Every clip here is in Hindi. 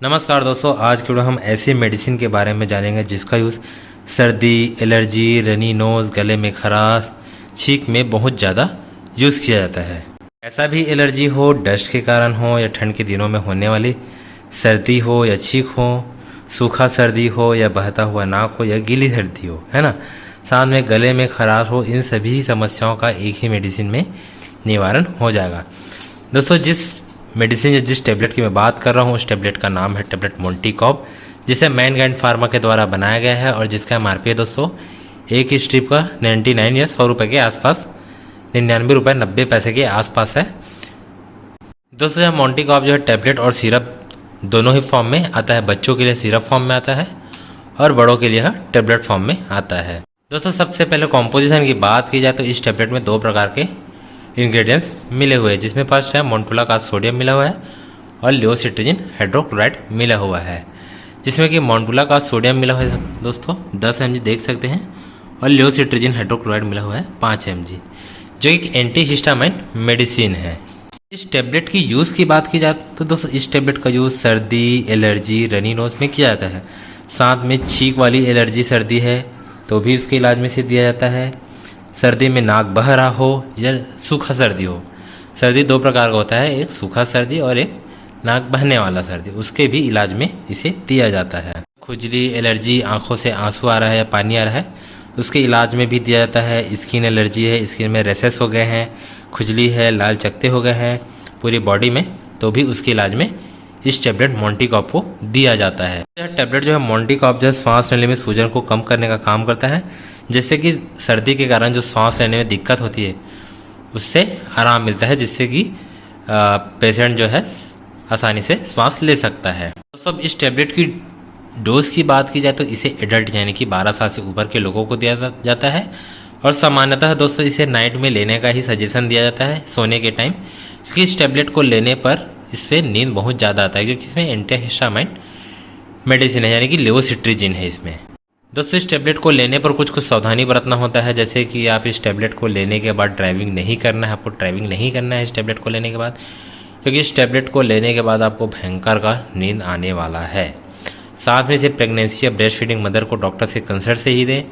नमस्कार दोस्तों, आज के वीडियो हम ऐसी मेडिसिन के बारे में जानेंगे जिसका यूज़ सर्दी, एलर्जी, रनी नोज़, गले में खराश, छींक में बहुत ज़्यादा यूज़ किया जाता है। ऐसा भी एलर्जी हो, डस्ट के कारण हो या ठंड के दिनों में होने वाली सर्दी हो या छींक हो, सूखा सर्दी हो या बहता हुआ नाक हो या गीली सर्दी हो, है ना, साथ में गले में खराश हो, इन सभी समस्याओं का एक ही मेडिसिन में निवारण हो जाएगा। दोस्तों, जिस मेडिसिन या जिस टेबलेट की मैं बात कर रहा हूँ उस टेबलेट का नाम है टेबलेट मोंटीकॉप, जिसे मैनकाइंड फार्मा के द्वारा बनाया गया है और जिसका एमआरपी है दोस्तों एक ही स्ट्रिप का 99 या 100 रुपये के आसपास, 99 रुपये 90 पैसे के आसपास है। दोस्तों, यह मोंटीकॉप जो है टेबलेट और सिरप दोनों ही फॉर्म में आता है। बच्चों के लिए सिरप फॉर्म में आता है और बड़ों के लिए टेबलेट फॉर्म में आता है। दोस्तों, सबसे पहले कॉम्पोजिशन की बात की जाए तो इस टेबलेट में दो प्रकार के इंग्रेडिएंट्स मिले हुए हैं, जिसमें फर्स्ट है मोन्टुला का सोडियम मिला हुआ है और लियोसिट्रीजिन हाइड्रोक्लोराइड मिला हुआ है। जिसमें कि मोन्टुला का सोडियम मिला हुआ है दोस्तों 10 mg देख सकते हैं और लियोसिट्रीजिन हाइड्रोक्लोराइड मिला हुआ है 5 mg, जो एक एंटीहिस्टामाइन मेडिसिन है। इस टेबलेट की यूज़ की बात की जाए तो दोस्तों इस टेबलेट का यूज़ सर्दी, एलर्जी, रनी नोज में किया जाता है। साथ में छींक वाली एलर्जी सर्दी है तो भी उसके इलाज में से दिया जाता है। सर्दी में नाक बह रहा हो या सूखा सर्दी हो, सर्दी दो प्रकार का होता है, एक सूखा सर्दी और एक नाक बहने वाला सर्दी, उसके भी इलाज में इसे दिया जाता है। खुजली, एलर्जी, आंखों से आंसू आ रहा है या पानी आ रहा है, उसके इलाज में भी दिया जाता है। स्किन एलर्जी है, स्किन में रेसेस हो गए हैं, खुजली है, लाल चकत्ते हो गए हैं पूरी बॉडी में, तो भी उसके इलाज में इस टेबलेट मोंटीकॉप को दिया जाता है। यह टेबलेट जो है मोंटीकॉप जो है सांस लेने में सूजन को कम करने का काम करता है, जिससे कि सर्दी के कारण जो सांस लेने में दिक्कत होती है उससे आराम मिलता है, जिससे कि पेशेंट जो है आसानी से सांस ले सकता है। तो सब इस टेबलेट की डोज की बात की जाए तो इसे एडल्ट यानी कि 12 साल से ऊपर के लोगों को दिया जाता है और सामान्यतः दोस्तों इसे नाइट में लेने का ही सजेशन दिया जाता है सोने के टाइम, क्योंकि इस टेबलेट को लेने पर इस पर नींद बहुत ज़्यादा आता है, क्योंकि इसमें एंटीहिस्टामाइन मेडिसिन है यानी कि लियोसिट्रीजिन है इसमें। दोस्तों, इस टेबलेट को लेने पर कुछ सावधानी बरतना होता है, जैसे कि आप इस टेबलेट को लेने के बाद ड्राइविंग नहीं करना है, आपको ड्राइविंग नहीं करना है इस टेबलेट को लेने के बाद, क्योंकि इस टेबलेट को लेने के बाद आपको भयंकर का नींद आने वाला है। साथ में इसे प्रेगनेंसी या ब्रेस्ट फीडिंग मदर को डॉक्टर से कंसल्ट से ही दें,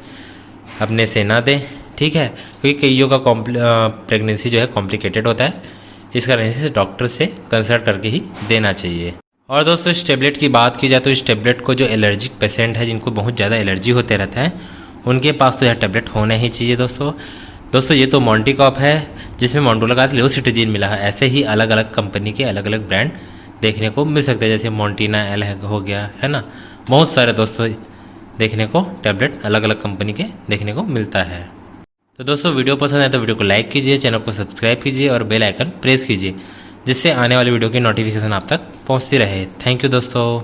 अपने से ना दें, ठीक है, क्योंकि कईयों का प्रेगनेंसी जो है कॉम्प्लिकेटेड होता है, इस कारण से डॉक्टर से कंसल्ट करके ही देना चाहिए। और दोस्तों, इस टेबलेट की बात की जाए तो इस टेबलेट को जो एलर्जिक पेशेंट है, जिनको बहुत ज़्यादा एलर्जी होते रहता है, उनके पास तो यह टेबलेट होना ही चाहिए। दोस्तों ये तो मोंटीकॉप है जिसमें मोन्टुला का लियोसिट्रीजिन मिला है। ऐसे ही अलग अलग कंपनी के अलग अलग ब्रांड देखने को मिल सकते हैं, जैसे मोंटीना एल हो गया, है ना, बहुत सारे दोस्तों देखने को टेबलेट अलग अलग कंपनी के देखने को मिलता है। तो दोस्तों, वीडियो पसंद आए तो वीडियो को लाइक कीजिए, चैनल को सब्सक्राइब कीजिए और बेल आइकन प्रेस कीजिए, जिससे आने वाली वीडियो की नोटिफिकेशन आप तक पहुंचती रहे। थैंक यू दोस्तों।